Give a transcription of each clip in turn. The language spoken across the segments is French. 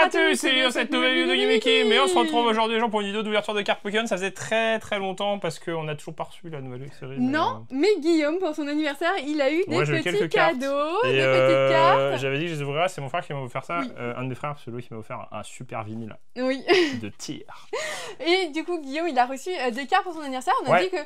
à tous, c'est dans cette nouvelle vidéo de Yimiki, mais on se retrouve aujourd'hui pour une vidéo d'ouverture de cartes Pokémon. Ça faisait très longtemps parce qu'on a toujours pas reçu la nouvelle série. Non, mais Guillaume, pour son anniversaire, il a eu des petits cadeaux, et des petites cartes. J'avais dit que je les ouvrirais, c'est mon frère qui m'a offert ça, un de mes frères, celui qui m'a offert un super vinyle de tir. Et du coup, Guillaume, il a reçu des cartes pour son anniversaire. On a dit que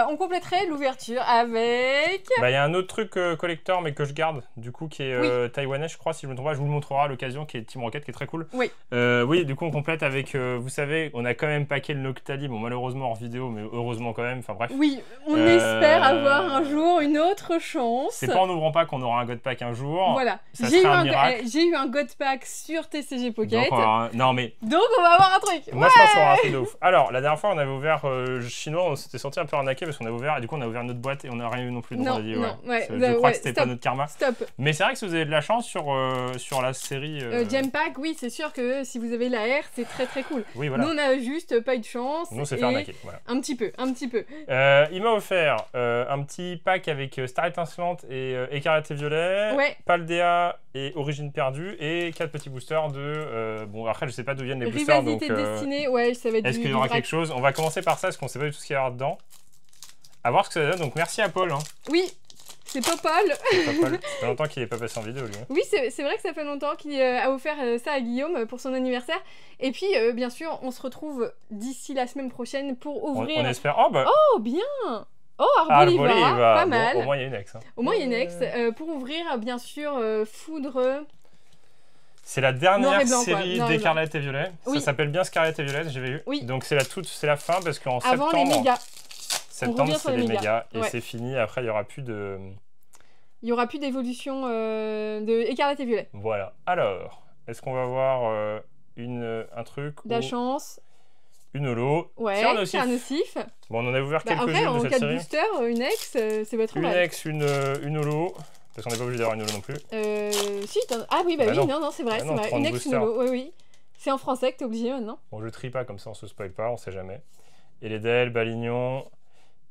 on compléterait l'ouverture avec... Il y a un autre truc collector, mais que je garde, du coup, qui est taïwanais, je crois, si je me trompe pas. Je vous le montrerai à l'occasion, qui est Team Rocket, qui est très cool. Oui, du coup, on complète avec, vous savez, on a quand même packé le Noctali, bon, malheureusement hors vidéo, mais heureusement quand même, enfin bref. Oui, on espère avoir un jour une autre chance. C'est pas en ouvrant pas qu'on aura un God Pack un jour. Voilà, j'ai eu un God Pack sur TCG Pocket. Non mais... Donc on va avoir un truc. Moi je pense qu'on aura un truc de ouf. Alors, la dernière fois, on avait ouvert chinois, on s'était senti un peu arnaqué parce qu'on a ouvert, et du coup, on a ouvert notre boîte et on n'a rien eu non plus. Donc on a dit, je crois que c'était pas notre karma. Stop. Mais c'est vrai que si vous avez de la chance sur la série... Gem Pack, oui, c'est sûr que si vous avez la R, c'est très cool. Oui, voilà. Nous, on a juste pas eu de chance. Nous, on s'est fait arnaquer, voilà. Un petit peu. Il m'a offert un petit pack avec Star Étincelante et Écarlate et Violet, Paldea et Origine Perdue, et 4 petits boosters de... bon, après, je sais pas d'où viennent les boosters, donc... Rivalité destinée, ça va être Est-ce qu'il y aura quelque chose? On va commencer par ça, parce qu'on sait pas du tout ce qu'il y a dedans. À voir ce que ça donne, donc merci à Paul. Oui, c'est Popol. Ça fait longtemps qu'il n'est pas passé en vidéo, lui. Oui, c'est vrai que ça fait longtemps qu'il a offert ça à Guillaume pour son anniversaire. Et puis, bien sûr, on se retrouve d'ici la semaine prochaine pour ouvrir... On espère... Oh, bien. Oh, Arboliva, pas mal. Bon, au moins, il y a une ex. Au moins, il y a une ex. Pour ouvrir, bien sûr, Foudre... C'est la dernière série d'Écarlate et Violet. Ça s'apppelle bien Scarlet et Violet, j'avais vu. Donc c'est la fin, parce qu'en septembre... Avant les mégas. Septembre, c'est les mégas. Et c'est fini. Après, il n'y aura plus de... Il n'y aura plus d'évolution de Écarlate et Violet. Voilà. Alors, est-ce qu'on va voir un truc de la chance. Une holo. C'est un nocif. Bon, on en a ouvert quelques-unes de cette série. En 4 boosters, une ex, c'est pas trop mal. Une ex, une holo. Parce qu'on n'est pas obligé d'avoir une holo non plus. Si, oui, non, c'est vrai, c'est vrai. Une ex, une holo, oui. C'est en français que t'es obligé maintenant. Bon, je trie pas, comme ça on se spoil pas, on sait jamais. Et les Del, Balignon,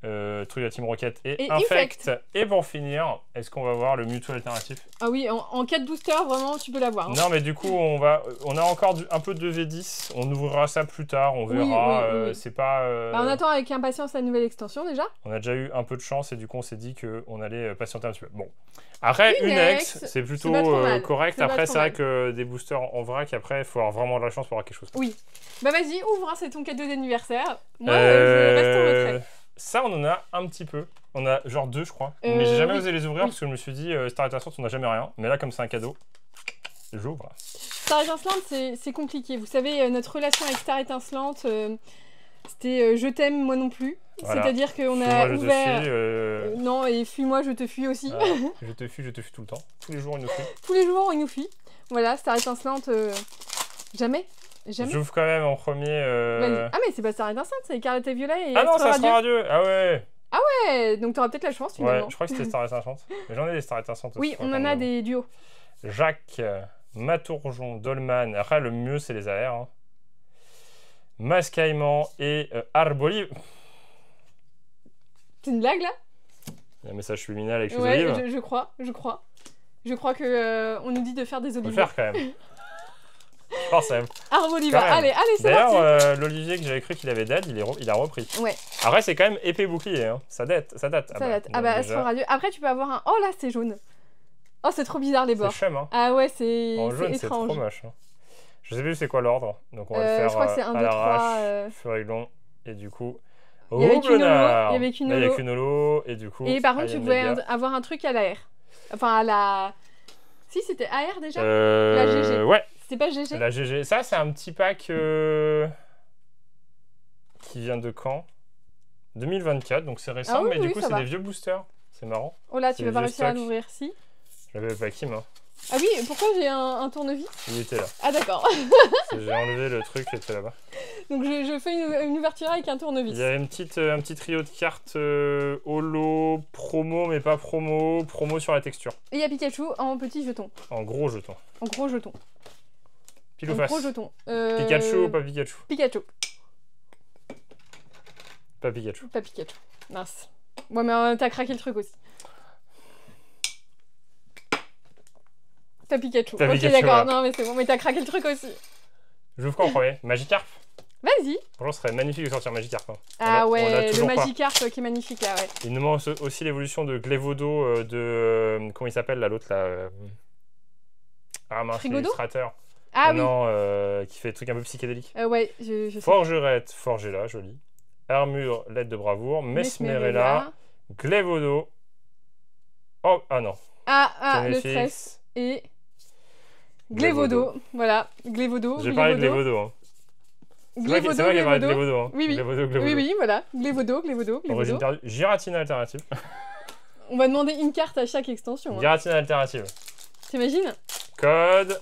truc de Team Rocket et Infect. Et pour finir, est-ce qu'on va voir le Mewtwo alternatif? Ah oui, en 4 boosters, vraiment, tu peux l'avoir. Non, mais du coup, on a encore un peu de V10. On ouvrira ça plus tard, on verra. C'est pas... on attend avec impatience la nouvelle extension, déjà. On a déjà eu un peu de chance et du coup, on s'est dit qu'on allait patienter un petit peu. Bon. Après, une ex, c'est plutôt correct. Après, c'est vrai que des boosters en vrac, après, il faut avoir vraiment de la chance pour avoir quelque chose. Oui. Bah vas-y, ouvre, c'est ton cadeau d'anniversaire. Moi, je reste en retrait. Ça, on en a un petit peu. On a genre 2, je crois. Mais j'ai jamais osé les ouvrir parce que je me suis dit, Star Étincelante, on n'a jamais rien. Mais là, comme c'est un cadeau, j'ouvre. Star Étincelante, c'est compliqué. Vous savez, notre relation avec Star Étincelante, c'était je t'aime, moi non plus. Voilà. C'est-à-dire qu'on a ouvert... non, et fuis-moi, je te fuis aussi. Je te fuis tout le temps. Tous les jours, il nous fuit. Tous les jours, il nous fuit. Voilà, Star Étincelante, jamais. J'ouvre quand même en premier. Ah, mais c'est pas Star Étincelante, c'est Écarlate et Violet et Ah non, ça sera radieux. Ah ouais. Ah ouais, donc t'auras peut-être la chance finalement. Ouais, je crois que c'était Star Étincelante. Mais j'en ai des Star Étincelantes aussi. Oui, on en a des duos. Jacques, Matourjon, Dolman. Après, le mieux, c'est les AR. Hein. Mascaïman et Arbolive. C'est une blague là? Il y a un message subliminal avec les olives. Je crois. Je crois que on nous dit de faire des olives. On peut le faire quand même. Je pense même. Arboliva, allez, c'est parti. D'ailleurs, l'Olivier que j'avais cru qu'il avait dead, il a repris. Ouais. Après, c'est quand même épée bouclier, hein. Ça date. Ah bah, elle sera radieux. Après, tu peux avoir un... Oh là, c'est jaune. Oh, c'est trop bizarre les bords. C'est chum, hein. Ah ouais, c'est jaune, c'est trop moche. Hein. Je sais plus c'est quoi l'ordre, donc on va le faire je crois que c'est 1, 2, 3. Furiglon, et du coup... Il y avait qu'une holo, et du coup... Et par contre, tu pouvais avoir un truc à la R. Enfin, à la... Si, c'était AR déjà la GG. Ouais. C'était pas GG? La GG. Ça, c'est un petit pack qui vient de quand? 2024, donc c'est récent, mais du coup, c'est des vieux boosters. C'est marrant. Oh là, tu vas pas réussir à l'ouvrir, si? Je l'avais pas qui, moi. Ah oui, pourquoi j'ai un tournevis? Il était là. Ah d'accord. J'ai enlevé le truc qui était là-bas. Donc je fais une ouverture avec un tournevis. Il y a un petit trio de cartes holo, promo, mais pas promo, promo sur la texture. Et il y a Pikachu en petit jeton. En gros jeton. En gros jeton. Pile ou face? En gros jeton. Pikachu ou pas Pikachu? Pikachu. Pas Pikachu. Pas Pikachu. Mince. Ouais, mais t'as craqué le truc aussi. T'as Pikachu. Ok, d'accord. Non, mais c'est bon, mais t'as craqué le truc aussi. Je vous quoi en premier? Magikarp? Vas-y. Franchement, ce serait magnifique de sortir Magikarp. Hein. Ah ouais, le Magikarp qui est magnifique là, ouais. Il nous manque aussi l'évolution de Glévodo de... comment il s'appelle là, l'autre là Ah mince, l'illustrateur. Ah oui. Non, qui fait des trucs un peu psychédéliques. Ouais, je sais. Forgerette, Forgella, joli. Armure, lettre de bravoure. Mesmerella. Glévodo. Oh, ah non. Le stress. Et... Glévodo. Voilà, Glévodo. J'ai parlé de Glévodo. Hein. C'est vrai qu'il y a parlé de Glévodo. Hein. Oui, Glévodo. Oui, voilà. Glévodo. Origine perdue. Giratina alternative. On va demander une carte à chaque extension. Giratina alternative. T'imagines? Code.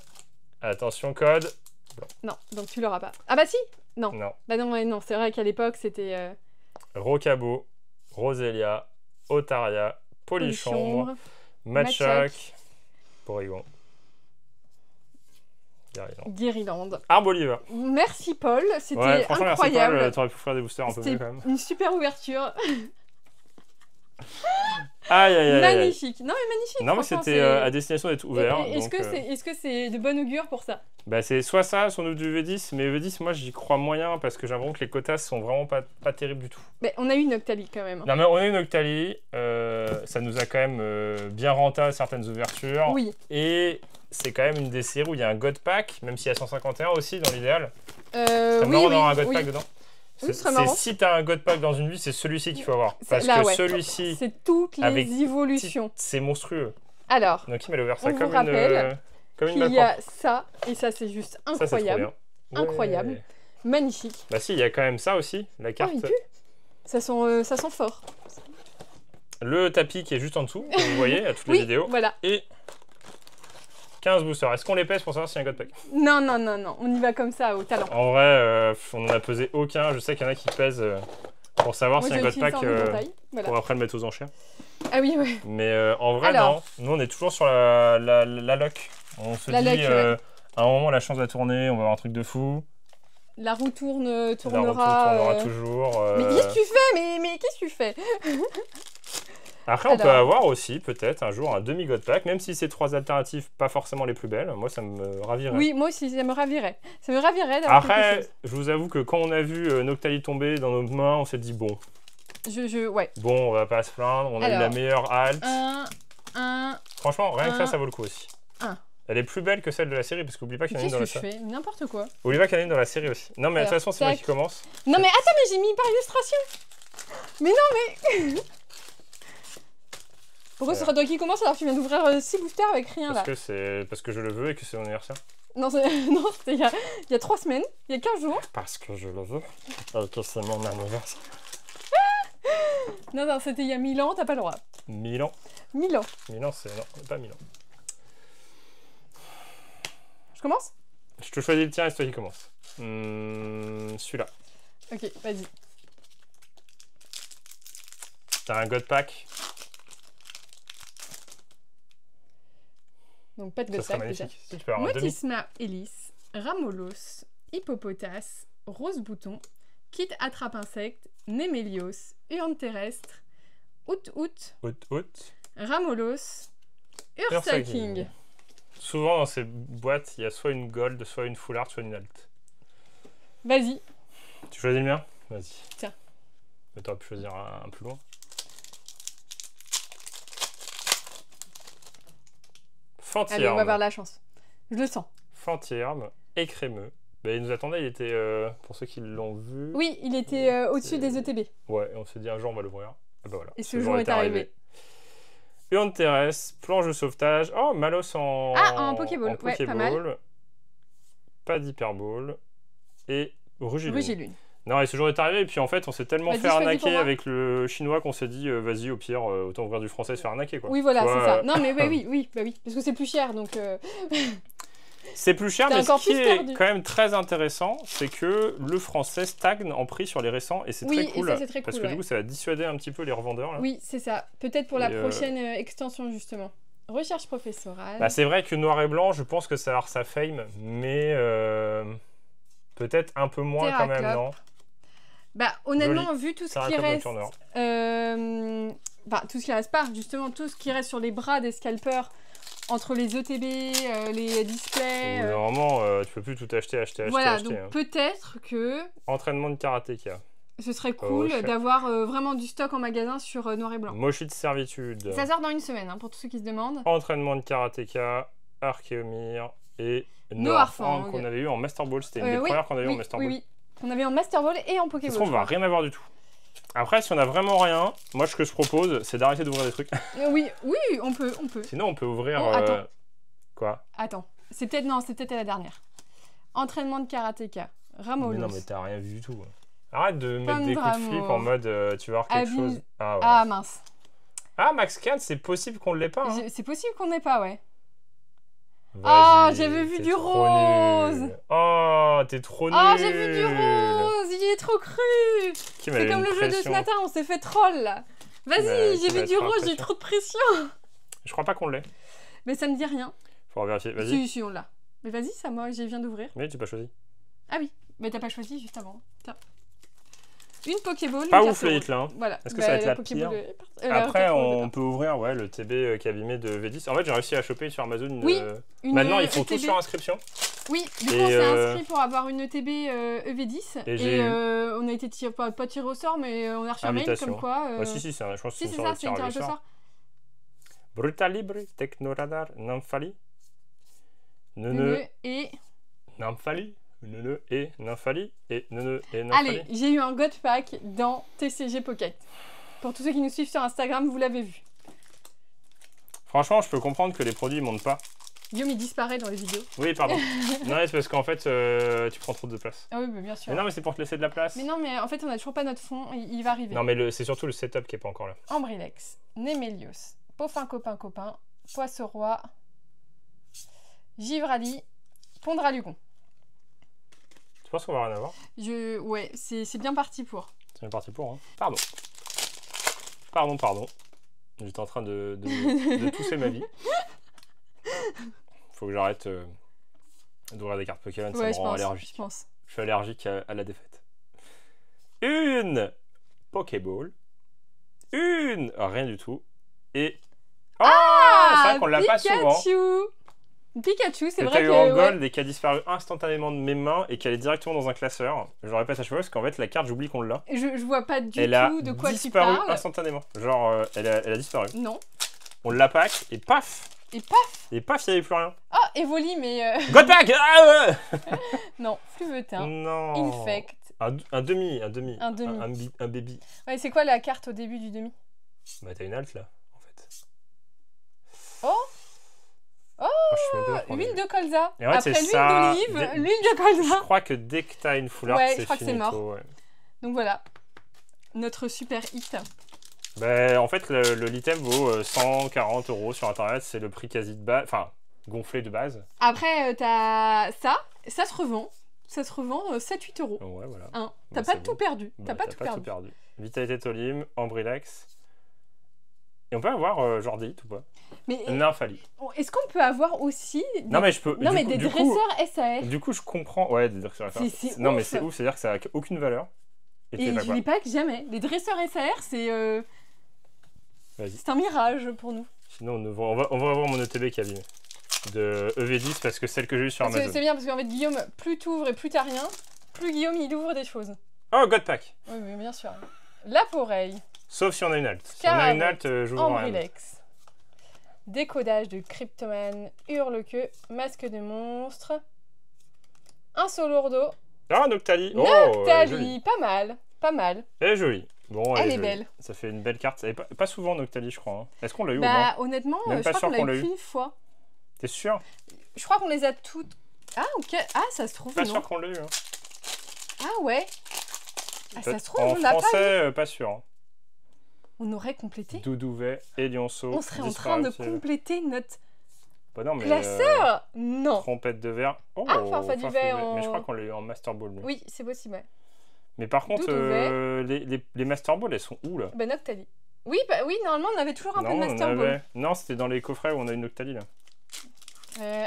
Attention, code. Blanc. Non, donc tu l'auras pas. Ah bah si. Non. Bah non, c'est vrai qu'à l'époque, c'était... Rocabo, Roselia, Otaria, Polychambre, Matchak, Porygon. Guériland. Arboliva. Merci Paul, c'était incroyable. Merci Paul, t'aurais pu faire des boosters un peu mieux quand même. Une super ouverture. Aïe. Magnifique. Non mais magnifique. Non mais c'était à destination d'être ouvert. Est-ce que c'est de bon augure pour ça? Bah c'est soit ça, soit nous du V10, mais V10 moi j'y crois moyen parce que j'ai l'impression que les quotas sont vraiment pas terribles du tout. Mais on a eu Noctali quand même. Non mais on a eu Noctali, ça nous a quand même bien rentable certaines ouvertures. Oui. Et c'est quand même une des séries où il y a un God Pack, même s'il y a 151 aussi dans l'idéal. C'est marrant d'avoir un God Pack dedans. Oui, c'est si t'as un God Pack dans une vie, c'est celui-ci qu'il faut avoir. Parce que celui-ci, c'est toutes les évolutions. C'est monstrueux. Alors, donc il m'a ouvert ça comme une il y a ça, et ça c'est juste incroyable. Ça, incroyable. Magnifique. Bah si, il y a quand même ça aussi, la carte. Il pue. Ça sent fort. Le tapis qui est juste en dessous, que vous voyez à toutes les vidéos. Voilà. Et 15 boosters. Est-ce qu'on les pèse pour savoir s'il y a un God Pack? Non. On y va comme ça, au talent. En vrai, on n'en a pesé aucun. Je sais qu'il y en a qui pèsent pour savoir s'il y a un God Pack pour après le mettre aux enchères. Ah oui, ouais. Mais en vrai, non. Nous, on est toujours sur la lock. On se dit, à un moment, la chance va tourner, on va avoir un truc de fou. La roue tournera. La roue tournera toujours. Mais qu'est-ce que tu fais? Mais qu'est-ce que tu fais? Après, on peut avoir aussi, peut-être, un jour, un demi-God Pack, même si c'est 3 alternatives pas forcément les plus belles. Moi, ça me ravirait. Oui, moi aussi, ça me ravirait. Ça me ravirait d'avoir quelque chose. Je vous avoue que quand on a vu Noctali tomber dans nos mains, on s'est dit, bon. Ouais. Bon, on va pas se plaindre, on a eu la meilleure halte. Franchement, rien que ça vaut le coup aussi. Elle est plus belle que celle de la série, parce qu'oublie pas qu'il y en a une dans la série. Qu'est-ce que je fais? N'importe quoi. Oublie pas qu'il y en a une dans la série aussi. Non, mais de toute façon, c'est moi qui commence. Non, mais attends, mais j'ai mis par illustration. Mais non, mais... Pourquoi ce sera toi qui commence alors que tu viens d'ouvrir 6 boosters avec rien là? Parce que je le veux et que c'est mon anniversaire. Non, c'était il y a 3 semaines, il y a 15 jours. Parce que je le veux et que c'est mon anniversaire. Non, c'était il y a 1000 ans, t'as pas le droit. 1000 ans 1000 ans. 1000 ans, c'est... Non, pas 1000 ans. Je commence? Je te choisis le tien et c'est toi qui commence. Celui-là. Ok, vas-y. T'as un God Pack. Donc pas de God Pack déjà. Motisma Hélice, Ramolos, Hippopotas, Rose Bouton, Kit Attrape Insecte, Némélios, Urne Terrestre, Out, Ramolos, Ursa King. Souvent dans ces boîtes, il y a soit une gold, soit une full art, soit une alt. Vas-y. Tu choisis le mien? Vas-y. Tiens. Mais t'aurais pu choisir un plus loin. Fantirme. Allez, on va avoir la chance. Je le sens. Fantirme, écrémeux. Bah, il nous attendait, il était, pour ceux qui l'ont vu... Oui, il était au-dessus des ETB. Ouais, et on s'est dit un jour on va l'ouvrir. Ah bah voilà. Et ce jour est arrivé. Urne terrestre, planche de sauvetage. Oh, Malos en Pokéball. Ouais, pas mal. Pas d'Hyperball. Et Rugilune. Non, et ce jour est arrivé, et puis en fait, on s'est tellement fait arnaquer avec le chinois qu'on s'est dit, vas-y, au pire, autant ouvrir du français et se faire arnaquer, quoi. Oui, voilà, c'est ça. Non, mais oui, parce que c'est plus cher, donc... C'est plus cher, mais ce qui est quand même très intéressant, c'est que le français stagne en prix sur les récents, et c'est très cool. Et ça, c'est très parce que du coup, ça va dissuader un petit peu les revendeurs. Là. Oui, c'est ça. Peut-être pour la prochaine extension, justement. Recherche professorale. Bah, c'est vrai que noir et blanc, je pense que ça va avoir sa fame, mais peut-être un peu moins quand même, non? Bah, honnêtement, vu tout ce qui reste... tout ce qui reste pas, justement, tout ce qui reste sur les bras des scalpers entre les ETB, les displays... Normalement, tu peux plus tout acheter. Voilà, donc peut-être que... Entraînement de karatéka. Ce serait cool d'avoir vraiment du stock en magasin sur noir et blanc. Mochi de servitude. Ça sort dans une semaine, hein, pour tous ceux qui se demandent. Entraînement de karatéka, Archéomir et Noirfang qu'on avait eu en Master Ball. C'était une des premières qu'on avait eu en Master Ball. Oui, qu'on avait en Master Ball et en Pokéball. On va rien avoir du tout. Après, si on a vraiment rien, moi ce que je propose, c'est d'arrêter d'ouvrir des trucs. Oui, on peut. Sinon, on peut ouvrir... attends. Quoi? Attends, c'est peut-être la dernière. Entraînement de karatéka, Ramolos. Mais non, mais t'as rien vu du tout. Arrête de mettre des coups de flip en mode tu vas avoir quelque chose. Ah mince. Ah, Max 4, c'est possible qu'on ne l'ait pas. Hein. C'est possible qu'on n'ait pas, ouais. Oh, j'avais vu du rose. Nul. Oh, t'es trop nul. Oh, j'ai vu du rose. Il est trop cru. C'est comme le jeu de ce matin, on s'est fait troll là. Vas-y, j'ai vu du rose, j'ai trop de pression. Je crois pas qu'on l'ait. Mais ça me dit rien. Faut vérifier, vas-y. Si, on l'a. Mais vas-y, ça, moi, je viens d'ouvrir. Mais tu n'as pas choisi. Ah oui, mais t'as pas choisi juste avant. Tiens. Une Pokéball. Pas ouf les hits là. Hein. Voilà. Est-ce que ça va être la pire Après, on peut ouvrir le TB qui abîmé de V10. En fait, j'ai réussi à choper sur Amazon. Oui. Maintenant, ils font tout sur inscription. Oui, du coup, on s'est inscrit pour avoir une TB EV10. Et on a été pas tiré au sort, mais on a reçu un mail comme quoi. Si, je pense que c'est ça, c'est un tirage au sort. Brutal Libre, Technoradar, Nymphali. Et. Nymphali. Nene et Nymphali et Nene et Nymphali. Allez, j'ai eu un God Pack dans TCG Pocket. Pour tous ceux qui nous suivent sur Instagram, vous l'avez vu. Franchement, je peux comprendre que les produits ne montent pas. Guillaume, il disparaît dans les vidéos. Oui, pardon. Non, c'est parce qu'en fait, tu prends trop de place. Ah oui, mais bien sûr. Mais non, mais c'est pour te laisser de la place. Mais non, mais en fait, on n'a toujours pas notre fond. Il va arriver. Non, mais c'est surtout le setup qui n'est pas encore là. Ambrilex, Némélios, Poffin Copain, Poisson-Roi, Givrali, Pondralugon. Tu penses qu'on va rien avoir? Ouais, c'est bien parti pour. C'est bien parti pour, hein. Pardon. J'étais en train de tousser ma vie. Faut que j'arrête d'ouvrir des cartes Pokémon, ça me rend allergique. Je suis allergique à la défaite. Une Pokéball. Rien du tout. Et... Oh, c'est vrai qu'on l'a pas souvent. Pikachu, c'est vrai que... eu en gold et qui a disparu instantanément de mes mains et qui allait directement dans un classeur. Je le répète à chaque fois parce qu'en fait la carte j'oublie qu'on l'a. Je vois pas du tout de quoi tu parles. Elle a disparu instantanément. Genre elle a disparu. Non. On l'a pack et paf. Et paf, il n'y avait plus rien. Ah, Evoli, mais... God pack. Non, Fluvetin. Non. Infect. Un demi. Un baby. Ouais, c'est quoi la carte au début du demi? Bah t'as une halte là, en fait. Huile de colza. Et en fait, après l'huile d'olive, l'huile de colza. Je crois que dès que t'as une foulard, je crois que c'est mort. Ouais. Donc voilà, notre super hit. Bah, en fait, l'item vaut 140 € sur internet, c'est le prix quasi de base, enfin gonflé de base. Après, t'as ça se revend. Ça se revend 7-8 €. Ouais, voilà. Hein. T'as pas tout perdu. T'as pas tout perdu. Vitalité Tolim, Ambrilex. Et on peut avoir genre des hits ou pas? Mais Nymphali. Est-ce qu'on peut avoir aussi Non mais je peux. Non mais des dresseurs SAS. Du coup je comprends. Ouais, des dresseurs SAS. Non mais c'est ouf, c'est-à-dire que ça a aucune valeur. Et je les pack jamais. Les dresseurs SAR c'est un mirage pour nous. Sinon on va voir mon ETB qui est abîmé. De EV10 parce que celle que j'ai eue sur Amazon. C'est bien parce qu'en fait Guillaume, plus t'ouvres et plus t'as rien, plus Guillaume il ouvre des choses. Oh God Pack. Oui mais bien sûr. La Poreille. Sauf si on a une halte. Si on a une halte, j'ouvre rien. Ambrilex. Décodage de Cryptoman, Hurle-Queue, Masque de monstre, un Solourdo. Ah, Noctali. Noctali, pas mal. Elle est jolie. Bon, elle est belle. Ça fait une belle carte. Elle est pas souvent Noctali, je crois. Hein. Est-ce qu'on l'a eu ou pas? Honnêtement, même je crois qu'on l'a eu qu'une fois. T'es sûr? Je crois qu'on les a toutes. Ah, ok. Ah, ça se trouve. Pas sûr qu'on l'a eu. Hein. Ah ouais. Ah, ça se trouve, on l'a pas eu. En français, pas sûr. Hein. On aurait complété. Doudouvet et Lionceau. On serait en train de compléter notre classeur. Non. Trompette de verre. Oh, Farfaduvet en... Mais je crois qu'on l'a eu en Master Ball. Lui. Oui, c'est possible. Ouais. Mais par contre, les Master Ball, elles sont où là? Ben Noctali. Oui, normalement, on avait toujours un peu de Master Ball. Non, c'était dans les coffrets où on a une Noctali là.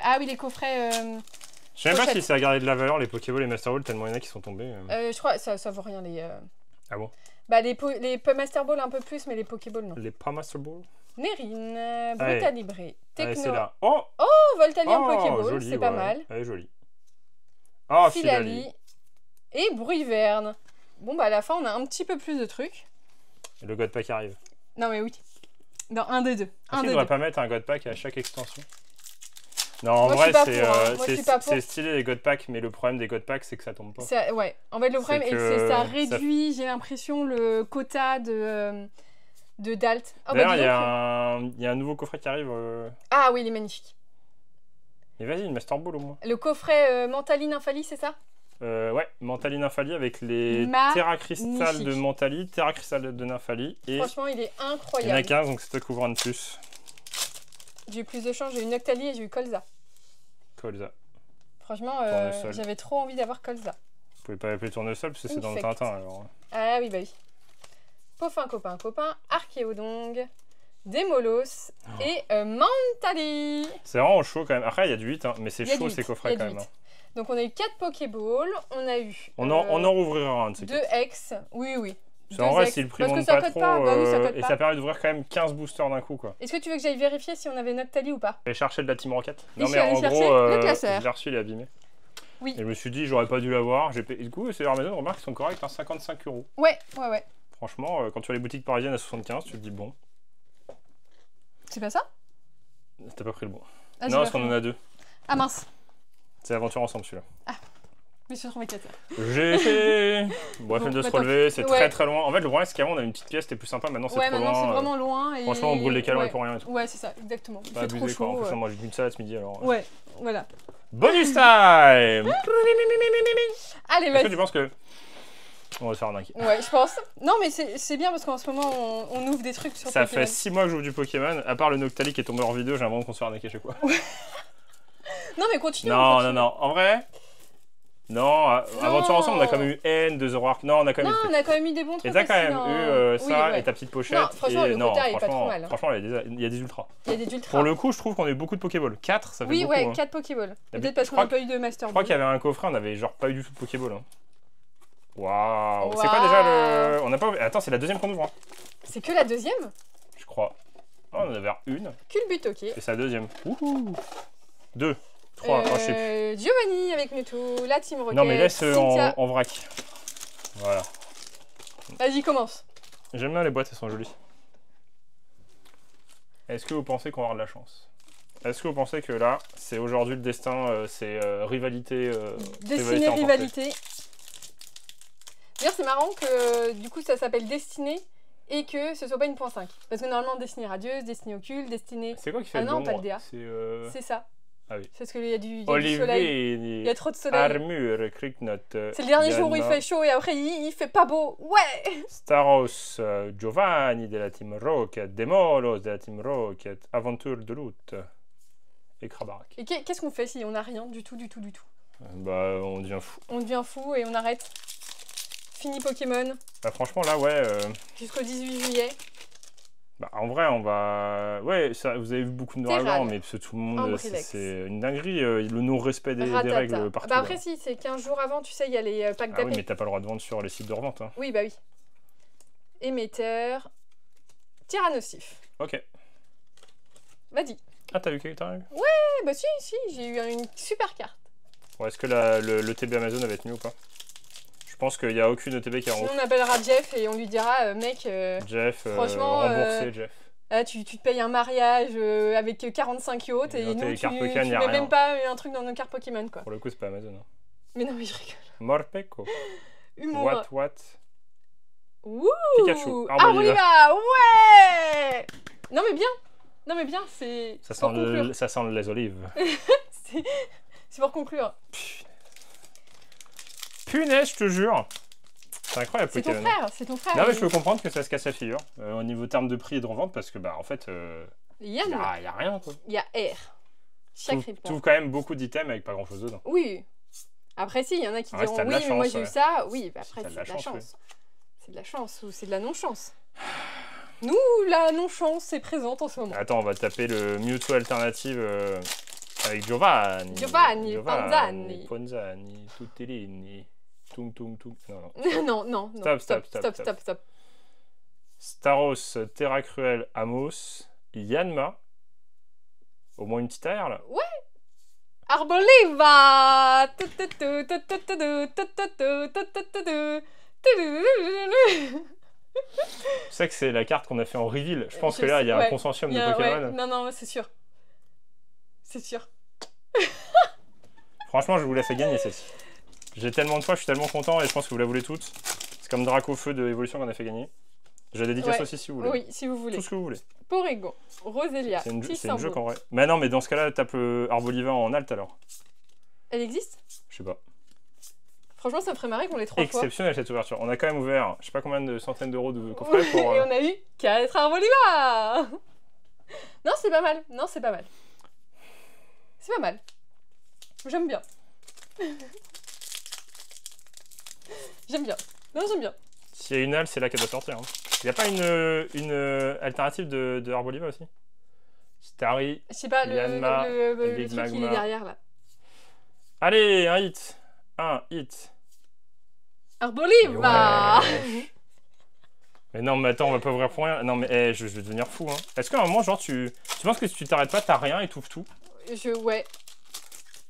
Ah oui, les coffrets... Je sais même pas si ça a gardé de la valeur, les Pokéballs et les Master Ball, tellement il y en a qui sont tombés. Je crois que ça vaut rien, les... Ah bon? Bah, les Master Ball un peu plus, mais les Pokéball, non. Les pas Master Ball? Nérine, Brutalibre, Techno. C'est là. Oh, Voltalion Pokéball, c'est pas mal. Elle est jolie. Oh, Filali. Et Bruiverne. Bon, bah à la fin, on a un petit peu plus de trucs. Et le God Pack arrive. Non, mais oui. Dans un des deux. Est-ce qu'il ne devrait pas mettre un God Pack à chaque extension? Non, en vrai, c'est stylé les God Pack, mais le problème des God Pack, c'est que ça tombe pas. Ouais, en fait, le problème, c'est que ça réduit, j'ai l'impression, le quota de Dalt. D'ailleurs, il y a un nouveau coffret qui arrive. Ah oui, il est magnifique. Mais vas-y, une Master Ball au moins. Le coffret Mentali Nymphalie, c'est ça? Ouais, Mentali Nymphalie avec les Terra Crystal de Mentali, Terra Crystal de Nymphalie. Et franchement, il est incroyable. Il y en a 15, donc c'est toi qui ouvres un de plus. J'ai eu plus de chance, j'ai eu Noctali et j'ai eu Colza. Franchement, j'avais trop envie d'avoir Colza. Vous pouvez pas l'appeler Tournesol parce que c'est dans le Tintin alors. Ah oui, bah oui. Poffin copain, Archéodong, Démolos et Mentali. C'est vraiment chaud quand même. Après, il y a du 8, hein, mais c'est chaud ces coffrets quand même. Hein. Donc on a eu 4 Pokéballs, on a eu... On en rouvrira un de ces 2 X, oui. En vrai, si le prix monte pas trop, et ça permet d'ouvrir quand même 15 boosters d'un coup, quoi. Est-ce que tu veux que j'aille vérifier si on avait Noctali ou pas? J'ai cherché de la Team Rocket. Non mais en gros, je l'ai reçu, il est abîmé. Oui. Et je me suis dit, j'aurais pas dû l'avoir. Du coup, c'est Amazon, remarque, ils sont corrects, hein, 55 €. Ouais. Franchement, quand tu as les boutiques parisiennes à 75, tu te dis bon. C'est pas ça? T'as pas pris le bon. Non, parce qu'on en a 2. Ah mince. C'est Aventure Ensemble celui-là. Ah. Mais sur 24 heures. J'ai bref, de se relever, c'est très loin. En fait, le problème, c'est qu'avant, on avait une petite pièce, c'était plus sympa. Maintenant, c'est trop loin. Maintenant, c'est vraiment loin. Et... Franchement, on brûle des calories pour rien et tout. Ouais, c'est ça, exactement. Il fait trop chaud. En plus, on mange une salade ce midi alors. Ouais, voilà. Bonus time. Allez, vas-y. Est-ce que tu penses que. On va se faire arnaquer. Ouais, je pense. Non, mais c'est bien parce qu'en ce moment, on ouvre des trucs sur Pokémon. Ça fait 6 mois que j'ouvre du Pokémon. À part le Noctali qui est tombé hors vidéo, j'ai l'impression qu'on se fait arnaquer chez quoi. Non, mais continue. Non. En vrai. Non, Aventure Ensemble, on a quand même eu N, 2 Zoroark. Non, on a quand même on a quand même eu des bons trucs. Et t'as quand même eu ça et ta petite pochette. Non, franchement, le quota est pas trop mal. Franchement, il y a des ultras. Pour le coup, je trouve qu'on a eu beaucoup de Pokéballs. 4, ça fait beaucoup. Oui, 4 Pokéballs. Peut-être parce qu'on n'a pas eu de Master Ball. Je crois qu'il y avait un coffret, on avait genre pas eu du tout de Pokéball. Waouh. C'est quoi déjà le... On n'a pas... Attends, c'est la deuxième qu'on ouvre. C'est que la deuxième? Je crois. Oh, on en avait une. Culbut, ok. Et c'est la deuxième. Wouhou. 2. 3, je sais plus. Giovanni avec Mewtwo, la Team Rocket. Non mais laisse en vrac. Voilà. Vas-y, commence. J'aime bien les boîtes, elles sont jolies. Est-ce que vous pensez qu'on va avoir de la chance? Est-ce que vous pensez que là, c'est aujourd'hui le destin, c'est rivalité Destinée, rivalité. D'ailleurs, c'est marrant que du coup, ça s'appelle Destinée et que ce soit pas une .5. Parce que normalement, Destinée radieuse, Destinée occulte, Destinée... C'est quoi qui fait le non, bon pas le DA. C'est ça. Ah oui. C'est parce qu'il y a du soleil. Il y a trop de soleil. Armure, c'est le dernier jour où il fait chaud et après il fait pas beau. Ouais. Staros, Giovanni de la Team Rocket, Demolos de la Team Rocket, Aventure de Loot et Krabarak. Et qu'est-ce qu'on fait si on n'a rien du tout? Bah on devient fou. On devient fou et on arrête. Fini Pokémon. Bah franchement là ouais. Jusqu'au 18 juillet. Bah, en vrai, on va... Ouais, ça, vous avez vu beaucoup de noir et blanc, mais tout le monde, c'est une dinguerie, le non-respect des règles partout. Bah après, si, c'est 15 jours avant, tu sais, il y a les packs d'appel. Ah oui, mais t'as pas le droit de vendre sur les sites de revente. Hein. Oui, bah oui. Émetteur. Tyrannosif. Ok. Vas-y. Ah, t'as vu quelque chose? Ouais, bah si, j'ai eu une super carte. Bon, est-ce que le TB Amazon va être mieux ou pas? Je pense qu'il n'y a aucune ETB qui est en haut. On appellera Jeff et on lui dira, mec, Jeff, franchement, remboursé, Jeff. Tu te payes un mariage avec 45 yachts et nous, tu mets même pas un truc dans nos cartes Pokémon, quoi. Pour le coup, c'est pas Amazon. Hein. Mais non, mais je rigole. Morpeko. Humour. What Ouh. Pikachu. Arboliva, ouais. Non mais bien, c'est ça sent les olives. c'est pour conclure. Punaise, je te jure. C'est incroyable. C'est ton frère. Non, mais je peux comprendre que ça se casse la figure au niveau terme de prix et de revente parce que, bah, en fait, il y a rien, quoi. Il y a R. Chaque rythme. Tu ouvres quand même beaucoup d'items avec pas grand chose dedans. Oui. Après, si, il y en a qui diront oui, mais moi j'ai eu ça. Oui, bah après, c'est de la chance. C'est de la chance ou c'est de la non-chance. Nous, la non-chance est présente en ce moment. Attends, on va taper le Mewtwo alternative avec Giovanni. Ponzani, Tutellini. Tung. Non. Stop. Staros, Terra Cruel, Amos, Yanma. Au moins une petite AR là. Ouais. Arboliva. Tu sais que c'est la carte qu'on a fait en reveal. Je pense que là, il y a un consortium de Pokémon. Ouais. Non, c'est sûr. C'est sûr. Franchement, je vous la fais gagner celle-ci. J'ai tellement de fois, je suis tellement content et je pense que vous la voulez toutes. C'est comme Dracofeu de Evolution qu'on a fait gagner. Je la dédicace aussi si vous voulez. Oui, si vous voulez. Tout ce que vous voulez. Porygon, Roselia, c'est une jeu qu'en vrai. Mais non, mais dans ce cas-là, tape le Arboliva en alt alors. Elle existe? Je sais pas. Franchement, ça me ferait marrer qu'on l'ait 3 fois. Exceptionnel cette ouverture. On a quand même ouvert, je sais pas combien de centaines d'euros de coffrets pour... Et on a eu 4 Arboliva. Non, c'est pas mal. Non, c'est pas mal. C'est pas mal. J'aime bien. J'aime bien. Non, j'aime bien. S'il y a une halle, c'est là qu'elle doit sortir. Hein. Il n'y a pas une alternative de Arboliva aussi? Starry, je sais pas, Yanma, le truc qui est derrière là. Allez, un hit. Un hit. Arboliva. Mais non, mais attends, on va pas ouvrir pour rien. Non, mais je vais devenir fou. Hein. Est-ce qu'à un moment, genre, tu penses que si tu t'arrêtes pas, t'as rien et t'ouvres tout? Ouais.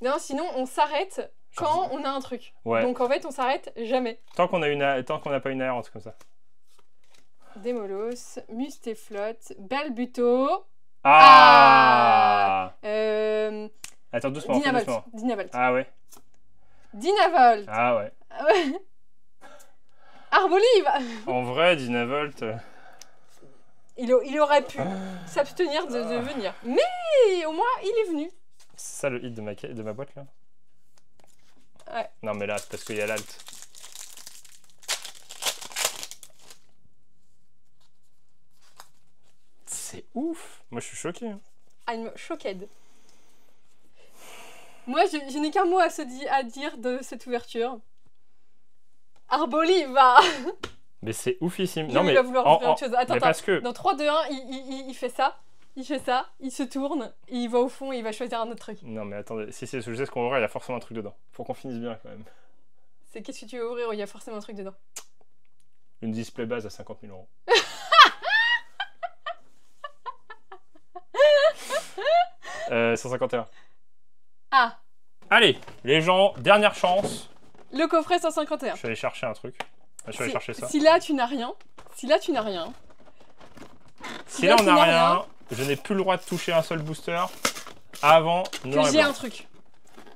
Non, sinon, on s'arrête quand on a un truc. Ouais. Donc en fait, on s'arrête jamais. Tant qu'on n'a pas une AR, un truc comme ça. Démolos, Mustéflotte, Balbuto. Ah. Attends, doucement. Dynavolt. Ah ouais. Dynavolt. Ah ouais. Arboliva. En vrai, Dynavolt... Il aurait pu s'abstenir de venir. Mais au moins, il est venu. C'est ça le hit de ma boîte là? Ouais. Non mais là, c'est parce qu'il y a l'alt. C'est ouf. Moi je suis choqué. Hein. I'm shocked. Moi je n'ai qu'un mot à dire de cette ouverture. Arboliva. Mais c'est oufissime. Non, mais il va vouloir ouvrir autre chose. Attends, parce que... Dans 3, 2, 1, il fait ça. Il fait ça, il se tourne, et il va au fond et il va choisir un autre truc. Non mais attendez, si c'est ce qu'on va ouvrir, il y a forcément un truc dedans. Faut qu'on finisse bien quand même. C'est qu'est-ce que tu veux ouvrir où il y a forcément un truc dedans? Une display base à 50 000 euros. 151. Ah. Allez, les gens, dernière chance. Le coffret 151. Je suis allé chercher un truc. Je suis allé chercher ça. Si là tu n'as rien, si là on n'a rien, je n'ai plus le droit de toucher un seul booster avant que j'ai un truc.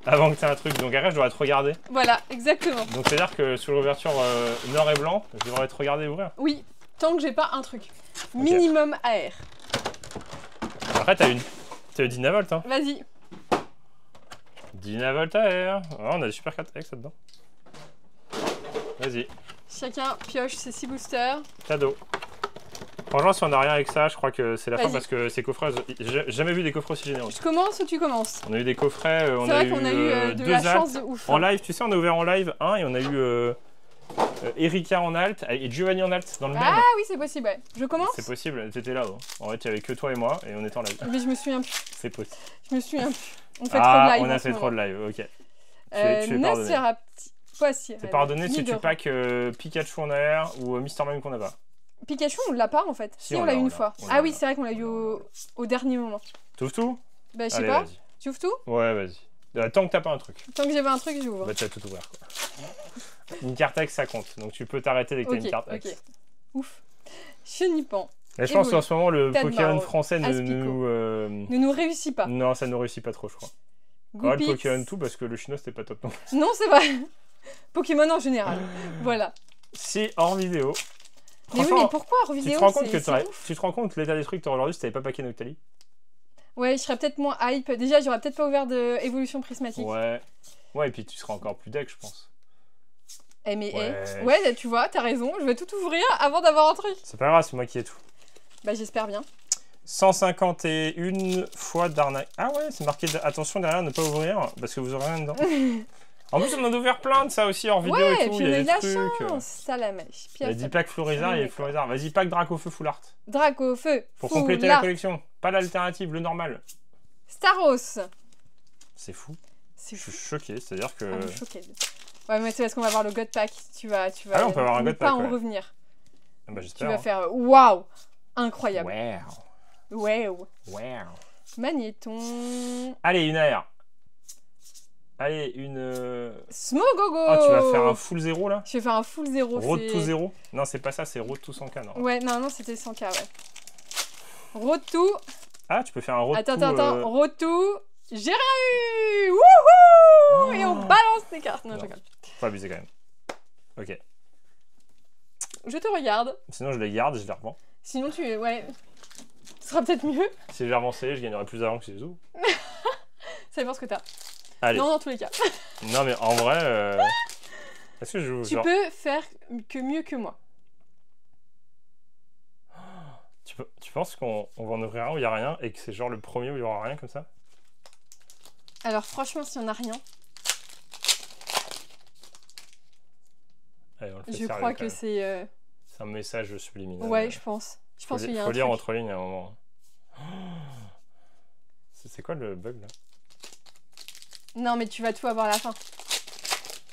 Avant que tu aies un truc, donc après je dois être regardé. Voilà, exactement. Donc c'est à dire que sur l'ouverture noir et blanc, je devrais être regardé et ouvrir. Oui, tant que j'ai pas un truc. Okay. Minimum AR. Après t'as eu Dynavolt hein. Vas-y. Dynavolt AR. Oh, on a des super 4X là-dedans. Vas-y. Chacun pioche ses 6 boosters. Cadeau. Franchement, si on n'a rien avec ça, je crois que c'est la fin parce que ces coffrets, j'ai jamais vu des coffrets aussi généreux. Tu commences ou tu commences? On a eu des coffrets, on a eu de la chance de ouf. En live, tu sais, on a ouvert en live un et on a eu Erika en alt et Giovanni en alt dans le même. Ah oui, c'est possible, ouais. Je commence? C'est possible, t'étais là. Hein. En fait, il n'y avait que toi et moi et on était en live. Mais je me souviens plus. C'est possible. Je me souviens plus. On fait trop de live. On a fait trop de live, ok. Tu es pardonné. T'es pardonné si tu packs Pikachu en AR ou Mr. Mime qu'on n'a pas. Pikachu, on l'a pas en fait. Si, on l'a eu une fois. Ah oui, c'est vrai qu'on l'a eu au dernier moment. T'ouvres tout? Bah, je sais pas. Tu ouvres tout? Ouais, vas-y. Tant que t'as pas un truc. Tant que j'avais un truc, j'ouvre. Bah, tu as tout ouvert quoi. Une carte X, ça compte. Donc tu peux t'arrêter dès que t'as une carte X. Ok. Ouf. Chenipan. Mais je pense qu'en ce moment, le Pokémon français ne nous réussit pas. Non, ça ne réussit pas trop, je crois. Le Pokémon tout parce que le chinois c'était pas top non. Non, c'est vrai. Pokémon en général. Voilà. Si hors vidéo. Mais oui, mais pourquoi hors vidéo? Tu te rends compte l'état des trucs que t'aurais aujourd'hui si t'avais pas packé Noctali? Ouais, je serais peut-être moins hype. Déjà, j'aurais peut-être pas ouvert de évolution prismatique. Ouais. Ouais, et puis tu seras encore plus deck, je pense. Ouais, tu vois, t'as raison. Je vais tout ouvrir avant d'avoir un truc. C'est pas grave, c'est moi qui ai tout. Bah, j'espère bien. 151 fois d'arnaque. Ah ouais, c'est marqué attention derrière, ne pas ouvrir parce que vous aurez rien dedans. En plus, on en a ouvert plein de ça aussi hors vidéo et tout. Puis on a eu la chance, ça la mèche. Il y a 10 packs Florizard et Florizard. Vas-y, pack Dracofeu Full Art. Dracofeu. Pour compléter la collection. Pas l'alternative, le normal. Staros. C'est fou. Je suis choqué, c'est-à-dire que. Ah, choqué. Ouais, mais c'est parce qu'on va avoir le God Pack. Tu vas ah, on peut avoir un God Pack. Pas en revenir. Ah bah, j'espère. Tu vas faire waouh, incroyable. Wow. Wow. Wow. Magnéton. Allez, une AR. Allez, une... Smogogo. Ah, tu vas faire un full 0 là? Je vais faire un full 0. Road to 0? Non, c'est pas ça, c'est Road to 100K, non? Ouais, non, c'était 100K, ouais. Road to... Ah, tu peux faire un Road to... Attends, Road to... J'ai rien eu. Wouhou. Et on balance des cartes. Non, je rigole. Faut abuser quand même. Ok. Je te regarde. Sinon, je les garde et je les revends. Sinon, ouais. Ce sera peut-être mieux. Si je les revendais, je gagnerais plus d'argent que ces sous. Ça dépend ce que t'as. Allez. Non, dans tous les cas. Non, mais en vrai... Est-ce que je joue Tu peux faire que mieux que moi. Tu penses qu'on va en ouvrir un où il n'y a rien et que c'est genre le premier où il n'y aura rien comme ça? Alors franchement, si on n'a rien... Allez, on le fait je crois que c'est... C'est un message subliminal. Ouais, je pense. Je pense qu'il y a un faut lire truc. entre lignes à un moment. C'est quoi le bug là? Non, mais tu vas tout avoir à la fin.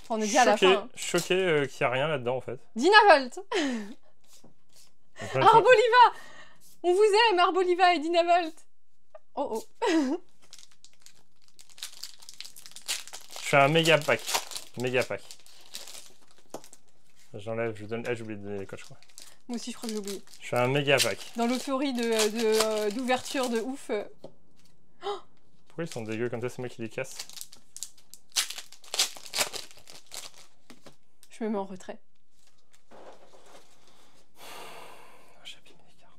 On est déjà à la fin. Hein. Choqué qu'il n'y a rien là-dedans en fait. Dynavolt. Arboliva. On vous aime, Arboliva et Dynavolt. Oh oh. Je fais un méga pack. Méga pack. J'enlève, je donne... Ah, j'ai oublié de donner les codes, je crois. Moi aussi, je crois que j'ai oublié. Je fais un méga pack. Dans l'euphorie d'ouverture de ouf. Pourquoi ils sont dégueux comme ça? C'est moi qui les casse. Je me mets en retrait. J'ai abîmé les cartes.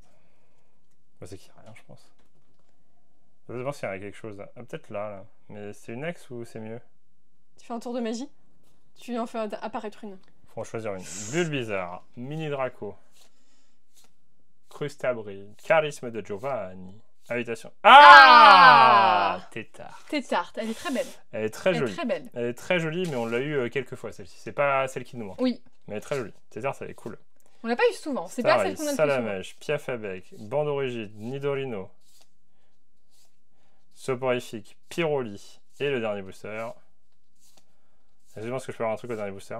Bah, c'est qu'il n'y a rien, je pense. Je vais voir s'il y a quelque chose là. Ah, peut-être là. Mais c'est une ex ou c'est mieux? Tu fais un tour de magie? Tu en fais apparaître une. Faut en choisir une. Bulle bizarre, Mini Draco, Crustabri, Charisme de Giovanni, Habitation. Ah, Tétard. Tétard, elle est très belle. Elle est très jolie. Elle est très belle. Elle est très jolie, mais on l'a eu quelques fois celle-ci. C'est pas celle qui nous manque. Oui. Mais elle est très jolie. Tétard, ça elle est cool. On l'a pas eu souvent. C'est pas celle qu'on a le plus souvent. Salamèche, Piafabek, Bande Origide, Nidorino, Soporifique, Pyroli et le dernier booster. Je pense que je peux avoir un truc au dernier booster.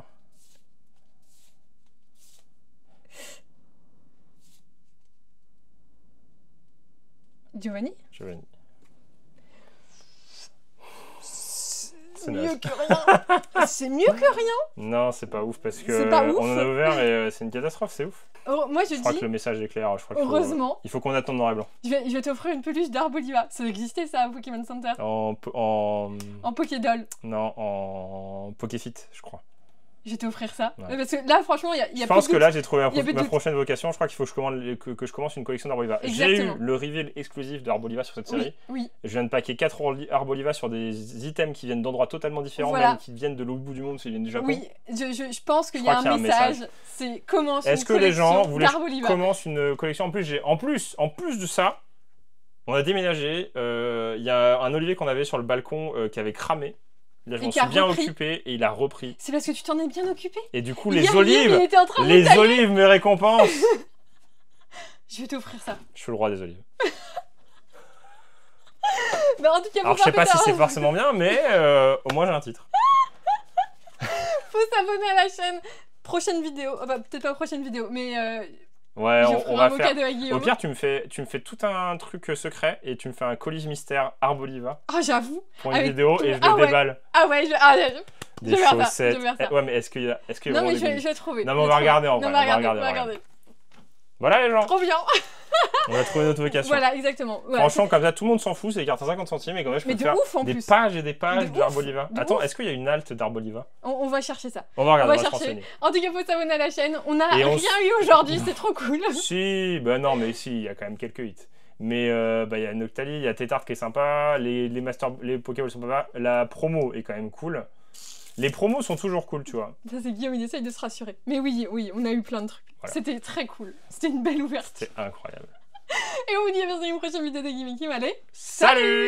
Giovanni. C'est mieux que rien. C'est mieux que rien. Non, c'est pas ouf parce que on en a ouvert et c'est une catastrophe, c'est ouf. Moi je crois que le message est clair. Je crois heureusement. Il faut qu'on attende noir et blanc. Je vais t'offrir une peluche d'Arboliva. Ça existait ça à Pokémon Center. En Pokédoll. Non, en Pokéfit, je crois. Je vais t'offrir ça. Ouais. Parce que là, franchement, il y a je pense que là, j'ai trouvé ma prochaine vocation. Je crois qu'il faut que je commence une collection d'Arboliva. J'ai eu le reveal exclusif d'Arboliva sur cette série. Oui. Je viens de packer 4 Arboliva sur des items qui viennent d'endroits totalement différents, même qui viennent de l'autre bout du monde, s'ils viennent du Japon. Oui, je pense qu'il y a un message. C'est commence une collection d'Arboliva. Est-ce que les gens voulaient commence une collection? En plus de ça, on a déménagé. Il y a un olivier qu'on avait sur le balcon qui avait cramé. Là, je m'en suis bien occupé et il a repris. C'est parce que tu t'en es bien occupé. Et du coup, les olives me récompensent. Je vais t'offrir ça. Je suis le roi des olives. Bah, en tout cas, alors, je sais pas si c'est forcément bien, mais au moins j'ai un titre. Faut s'abonner à la chaîne. Prochaine vidéo. Bah, peut-être pas prochaine vidéo, mais... Ouais, on va faire. Au pire, tu me fais tout un truc secret et tu me fais un colis mystère Arboliva. Ah, j'avoue. Pour une vidéo et je le déballe. Ah ouais, des chaussettes. Ouais, mais est-ce qu'il y a non, mais je vais trouver. Non, mais on va regarder en vrai. On va regarder. Voilà les gens. Trop bien. On a trouvé notre vocation. Voilà, exactement. Voilà. Franchement, comme ça, tout le monde s'en fout, c'est des cartes à 50 centimes et comme ça, je peux faire des pages et des pages d'Arboliva. Attends, est-ce qu'il y a une halte d'Arboliva? On va chercher ça. On va regarder, on va chercher. En tout cas, faut s'abonner à la chaîne. On n'a rien eu aujourd'hui, c'est trop cool. Si, bah non, mais si, il y a quand même quelques hits. Mais il y a Noctali, il y a Tétard qui est sympa, les Pokéballs sont pas mal, la promo est quand même cool. Les promos sont toujours cool, tu vois. Ça, c'est Guillaume, il essaye de se rassurer. Mais oui, on a eu plein de trucs. Voilà. C'était très cool. C'était une belle ouverture. C'était incroyable. Et on vous dit à bientôt dans une prochaine vidéo de Gimmick Kim. Allez, salut!